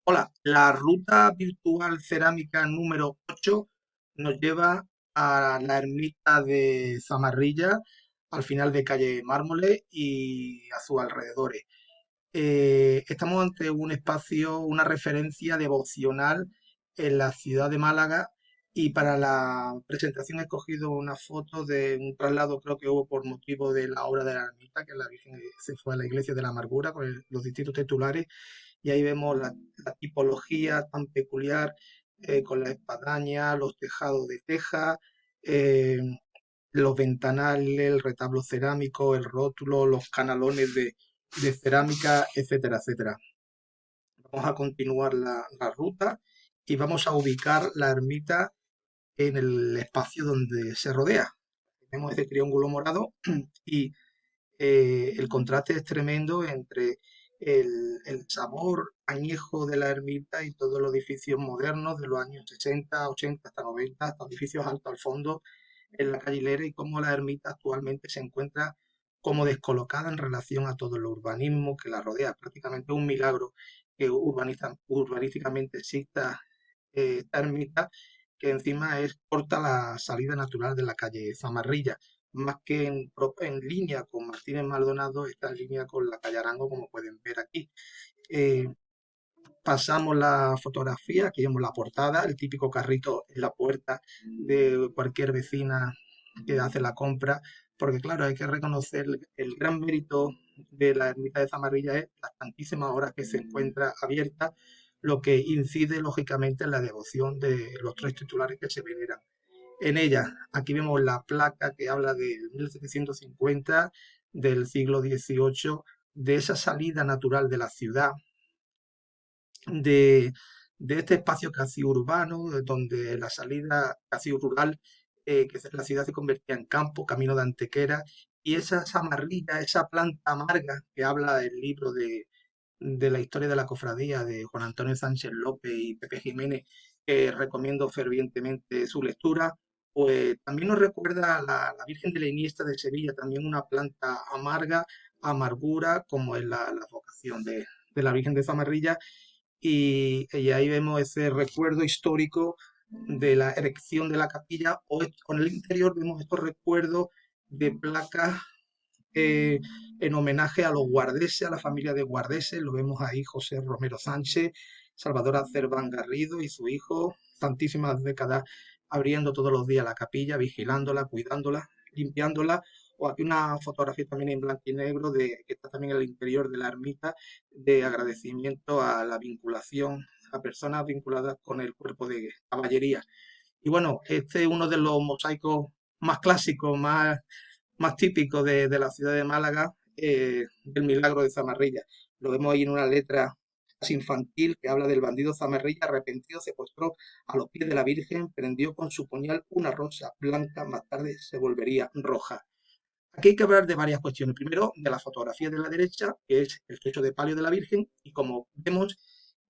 Hola, la ruta virtual cerámica número 8 nos lleva a la ermita de Zamarrilla, al final de calle Mármole y a sus alrededores. Estamos ante un espacio, una referencia devocional en la ciudad de Málaga, y para la presentación he escogido una foto de un traslado, creo que hubo por motivo de la obra de la ermita, que la Virgen se fue a la iglesia de la Amargura con los distintos titulares, y ahí vemos la tipología tan peculiar, con la espadaña, los tejados de teja, eh, los ventanales, el retablo cerámico, el rótulo, los canalones de cerámica, etcétera, etcétera. Vamos a continuar la ruta y vamos a ubicar la ermita en el espacio donde se rodea. Tenemos ese triángulo morado y el contraste es tremendo entre el sabor añejo de la ermita y todos los edificios modernos de los años 60, 80 hasta 90, hasta edificios altos al fondo en la calle Lera, y cómo la ermita actualmente se encuentra como descolocada en relación a todo el urbanismo que la rodea. Prácticamente un milagro que urbanísticamente exista esta ermita, que encima es corta la salida natural de la calle Zamarrilla, más que en línea con Martínez Maldonado, está en línea con la calle Arango, como pueden ver aquí. Eh, Pasamos la fotografía, aquí vemos la portada, el típico carrito en la puerta de cualquier vecina que hace la compra, porque claro, hay que reconocer el gran mérito de la ermita de Zamarrilla es las tantísimas horas que se encuentra abierta, lo que incide lógicamente en la devoción de los tres titulares que se veneran en ella. Aquí vemos la placa que habla del 1750, del siglo XVIII, de esa salida natural de la ciudad, de, de este espacio casi urbano, donde la salida casi rural, la ciudad se convertía en campo, camino de Antequera, y esa samarrilla, esa planta amarga que habla el libro de la historia de la cofradía de Juan Antonio Sánchez López y Pepe Jiménez, que recomiendo fervientemente su lectura. Pues también nos recuerda a la Virgen de la Iniesta de Sevilla, también una planta amarga, amargura, como es la vocación de la Virgen de Zamarrilla, y ahí vemos ese recuerdo histórico de la erección de la capilla, con el interior vemos estos recuerdos de placas, eh, en homenaje a los guardeses, a la familia de guardeses. Lo vemos ahí: José Romero Sánchez, Salvador Cerván Garrido y su hijo, tantísimas décadas abriendo todos los días la capilla, vigilándola, cuidándola, limpiándola. O aquí una fotografía también en blanco y negro, que está también en el interior de la ermita, de agradecimiento a la vinculación, a personas vinculadas con el cuerpo de caballería. Y bueno, este es uno de los mosaicos más clásicos, más típicos de la ciudad de Málaga, del milagro de Zamarrilla. Lo vemos ahí en una letra casi infantil que habla del bandido Zamarrilla: arrepentido se postró a los pies de la Virgen, prendió con su puñal una rosa blanca, más tarde se volvería roja. Aquí hay que hablar de varias cuestiones. Primero, de la fotografía de la derecha, que es el techo de palio de la Virgen, y como vemos,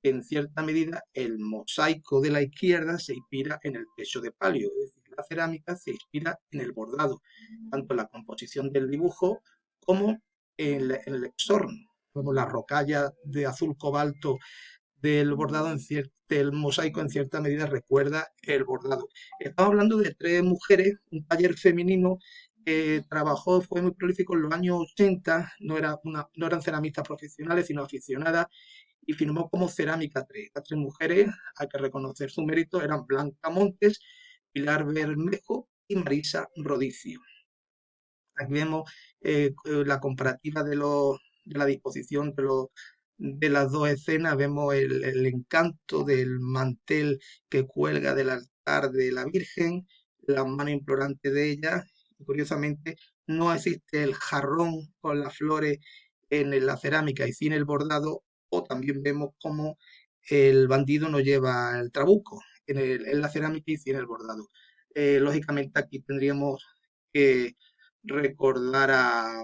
en cierta medida, el mosaico de la izquierda se inspira en el techo de palio, es decir, la cerámica se inspira en el bordado, tanto en la composición del dibujo como en el exorno. Como la rocalla de azul cobalto del bordado, el mosaico en cierta medida recuerda el bordado. Estamos hablando de tres mujeres, un taller femenino que trabajó, fue muy prolífico en los años 80, no eran ceramistas profesionales, sino aficionadas, y firmó como Cerámica 3. Estas tres mujeres, hay que reconocer su mérito, eran Blanca Montes, Pilar Bermejo y Marisa Rodicio. Aquí vemos la comparativa de la disposición de las dos escenas. Vemos el encanto del mantel que cuelga del altar de la Virgen, la mano implorante de ella. Y curiosamente, no existe el jarrón con las flores en la cerámica y sin el bordado. O también vemos cómo el bandido no lleva el trabuco en la cerámica y sin el bordado. Lógicamente aquí tendríamos que recordar a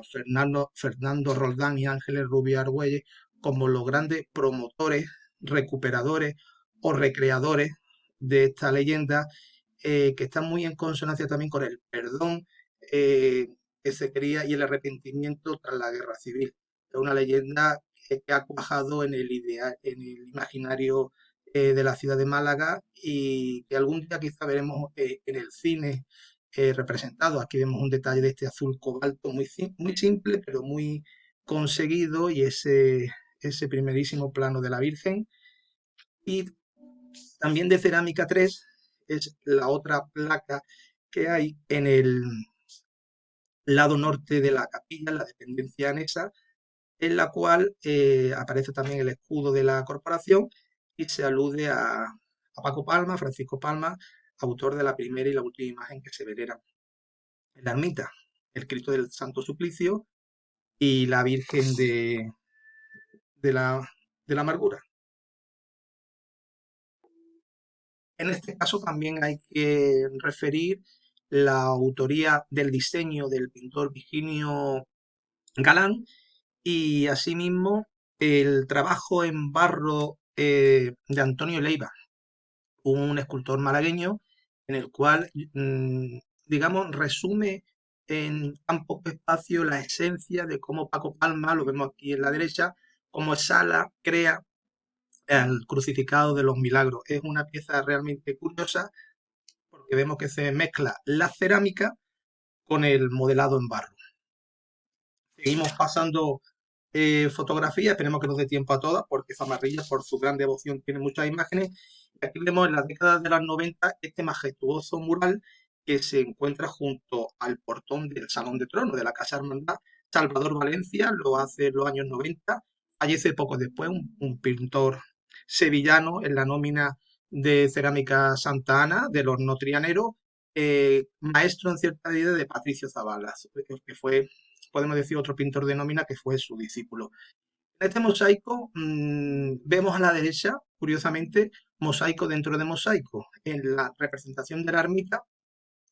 Fernando Roldán y Ángeles Rubio Argüelles como los grandes promotores, recuperadores o recreadores de esta leyenda, que está muy en consonancia también con el perdón, que se quería, y el arrepentimiento tras la guerra civil. Es una leyenda que ha cuajado en en el imaginario de la ciudad de Málaga y que algún día quizá veremos en el cine representado. Aquí vemos un detalle de este azul cobalto muy simple, pero muy conseguido y ese primerísimo plano de la Virgen. Y también de cerámica 3 es la otra placa que hay en el lado norte de la capilla, en la dependencia anexa, en la cual aparece también el escudo de la corporación y se alude a Paco Palma, Francisco Palma, autor de la primera y la última imagen que se venera en la ermita, el Cristo del Santo Suplicio y la Virgen de de la Amargura. En este caso también hay que referir la autoría del diseño del pintor Virginio Galán y asimismo el trabajo en barro de Antonio Leiva, un escultor malagueño en el cual, digamos, resume en tan poco espacio la esencia de cómo Paco Palma, lo vemos aquí en la derecha, cómo Sala crea el crucificado de los milagros. Es una pieza realmente curiosa porque vemos que se mezcla la cerámica con el modelado en barro. Seguimos pasando fotografías, esperemos que nos dé tiempo a todas, porque Zamarrilla, por su gran devoción, tiene muchas imágenes. Y aquí vemos en las décadas de los 90 este majestuoso mural que se encuentra junto al portón del Salón de Tronos de la Casa Hermandad. Salvador Valencia lo hace en los años 90, fallece poco después, un pintor sevillano en la nómina de Cerámica Santa Ana, del horno trianero, maestro en cierta medida de Patricio Zabalas, que fue, podemos decir, otro pintor de nómina que fue su discípulo. En este mosaico vemos a la derecha, curiosamente, mosaico dentro de mosaico. En la representación de la ermita,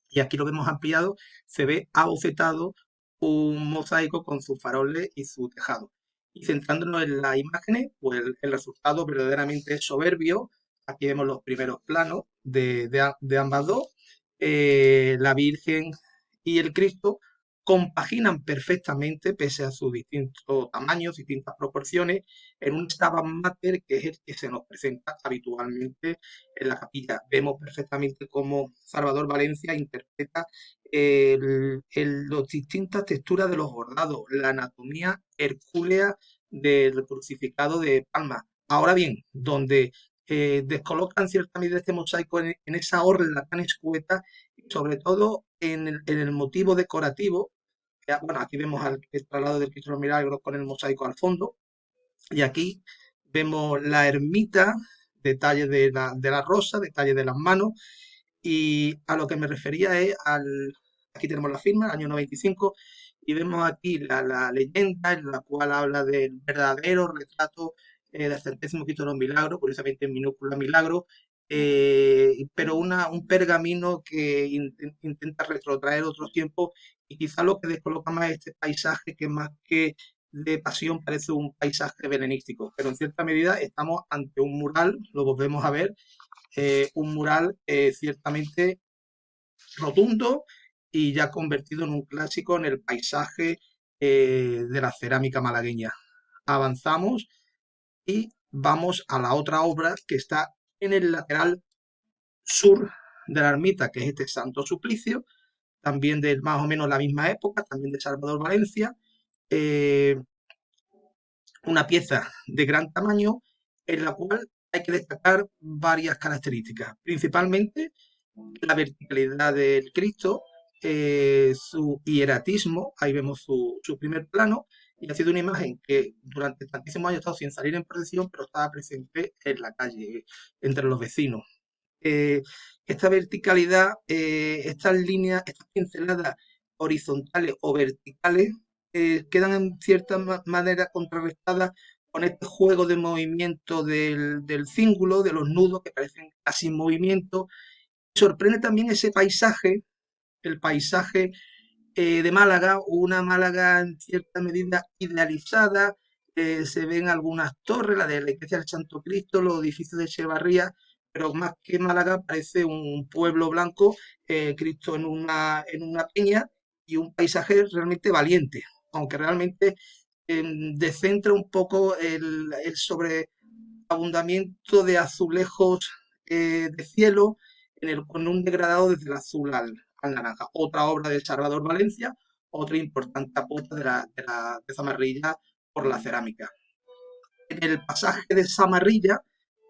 y aquí lo vemos ampliado, se ve abocetado un mosaico con sus faroles y su tejado. Y centrándonos en las imágenes, pues el resultado verdaderamente es soberbio. Aquí vemos los primeros planos de ambas dos. La Virgen y el Cristo compaginan perfectamente, pese a sus distintos tamaños, distintas proporciones, en un Stabat Mater que es el que se nos presenta habitualmente en la capilla. Vemos perfectamente cómo Salvador Valencia interpreta las distintas texturas de los bordados, la anatomía hercúlea del crucificado de Palma. Ahora bien, donde descolocan cierta medida este mosaico en esa orla tan escueta, y sobre todo en el motivo decorativo. Bueno, aquí vemos el traslado del Cristo de los Milagros con el mosaico al fondo, y aquí vemos la ermita, detalle de la rosa, detalle de las manos, y a lo que me refería es aquí tenemos la firma, año 95, y vemos aquí la leyenda en la cual habla del verdadero retrato del centésimo Cristo de los Milagros, curiosamente en minúscula milagro, pero un pergamino que intenta retrotraer otros tiempos y quizá lo que descoloca más este paisaje que más que de pasión parece un paisaje belenístico, pero en cierta medida estamos ante un mural, lo volvemos a ver, un mural ciertamente rotundo y ya convertido en un clásico en el paisaje de la cerámica malagueña. Avanzamos y vamos a la otra obra que está en el lateral sur de la ermita, que es este Santo Suplicio, también de más o menos la misma época, también de Salvador Valencia, eh, una pieza de gran tamaño en la cual hay que destacar varias características, principalmente la verticalidad del Cristo, su hieratismo, ahí vemos su primer plano, y ha sido una imagen que durante tantísimos años ha estado sin salir en procesión, pero estaba presente en la calle, entre los vecinos. Eh, esta verticalidad, estas líneas, estas pinceladas horizontales o verticales, quedan en cierta manera contrarrestadas con este juego de movimiento del cíngulo, de los nudos que parecen casi en movimiento. Sorprende también ese paisaje, el paisaje de Málaga, una Málaga en cierta medida idealizada. Se ven algunas torres, la de la iglesia del Santo Cristo, los edificios de Echevarría, pero más que Málaga parece un pueblo blanco, Cristo en una peña y un paisaje realmente valiente, aunque realmente descentra un poco el sobreabundamiento de azulejos de cielo con un degradado desde el azul al naranja. Otra obra de Salvador Valencia, otra importante apuesta de Zamarrilla por la cerámica. En el pasaje de Zamarrilla,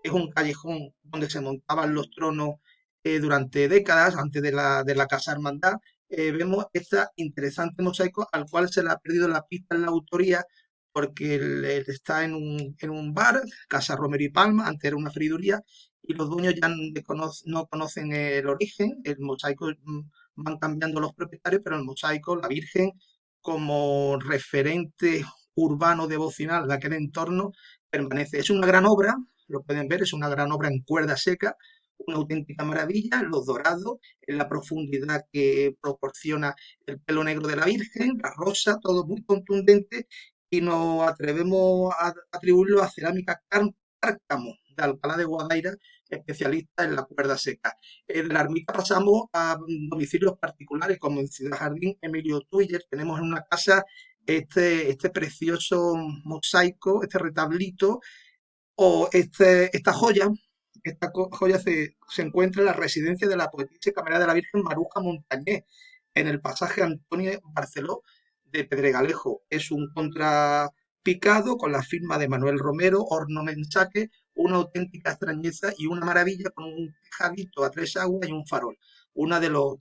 que es un callejón donde se montaban los tronos durante décadas, antes de la Casa Hermandad, vemos este interesante mosaico al cual se le ha perdido la pista en la autoría porque él está en un bar, Casa Romero y Palma, antes era una friduría, y los dueños ya no conocen el origen, el mosaico van cambiando los propietarios, pero el mosaico, la Virgen, como referente urbano devocional de aquel entorno, permanece. Es una gran obra, lo pueden ver, es una gran obra en cuerda seca, una auténtica maravilla, los dorados, en la profundidad que proporciona el pelo negro de la Virgen, la rosa, todo muy contundente, y nos atrevemos a atribuirlo a Cerámica Cárcamo, de Alcalá de Guadaira, especialista en la cuerda seca. De la ermita pasamos a domicilios particulares, como en Ciudad Jardín, Emilio Tuiller, tenemos en una casa este precioso mosaico, este retablito, o esta joya. Esta joya se encuentra en la residencia de la poetisa y camarera de la Virgen Maruja Montañés, en el pasaje Antonio Barceló de Pedregalejo. Es un contrapicado con la firma de Manuel Romero, horno mensaje, una auténtica extrañeza y una maravilla con un tejadito a tres aguas y un farol.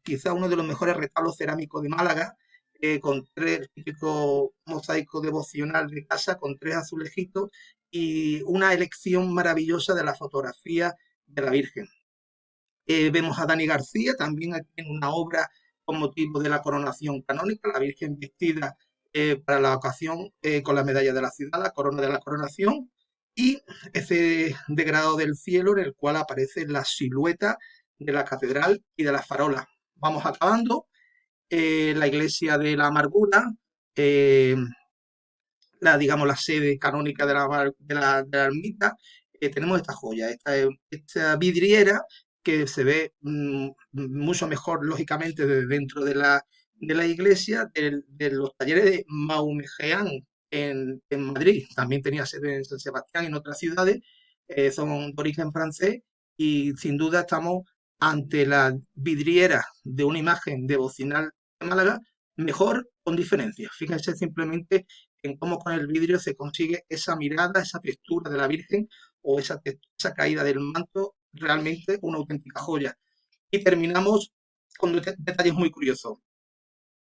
Quizá uno de los mejores retablos cerámicos de Málaga, con tres típicos mosaicos devocional de casa, con tres azulejitos y una elección maravillosa de la fotografía de la Virgen. Vemos a Dani García también aquí en una obra con motivo de la coronación canónica, la Virgen vestida para la ocasión con la medalla de la ciudad, la corona de la coronación, y ese degradado del cielo en el cual aparece la silueta de la catedral y de las farolas. Vamos acabando. La iglesia de la Amargura, eh, digamos, la sede canónica de la ermita, tenemos esta joya, esta vidriera que se ve mucho mejor, lógicamente, desde dentro de la iglesia, de los talleres de Maumejean en Madrid. También tenía sede en San Sebastián y en otras ciudades, son de origen francés y sin duda estamos ante la vidriera de una imagen devocional de Málaga, mejor con diferencia. Fíjense simplemente en cómo con el vidrio se consigue esa mirada, esa textura de la Virgen o esa caída del manto, realmente una auténtica joya. Y terminamos con detalles muy curiosos.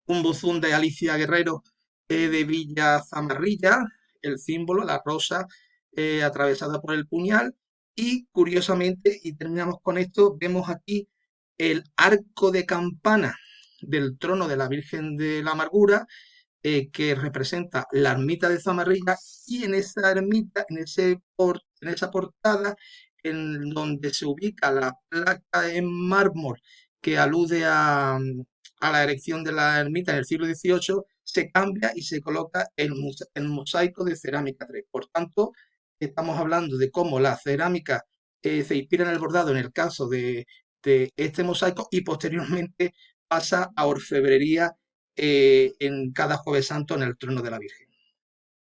Un buzón de Alicia Guerrero de Villa Zamarrilla, el símbolo, la rosa atravesada por el puñal. Y curiosamente, y terminamos con esto, vemos aquí el arco de campana del trono de la Virgen de la Amargura, que representa la ermita de Zamarrilla, y en esa ermita, en esa portada, en donde se ubica la placa en mármol que alude a la erección de la ermita en el siglo XVIII, se cambia y se coloca el mosaico de cerámica 3. Por tanto, estamos hablando de cómo la cerámica se inspira en el bordado en el caso de este mosaico y posteriormente pasa a orfebrería en cada Jueves Santo en el trono de la Virgen.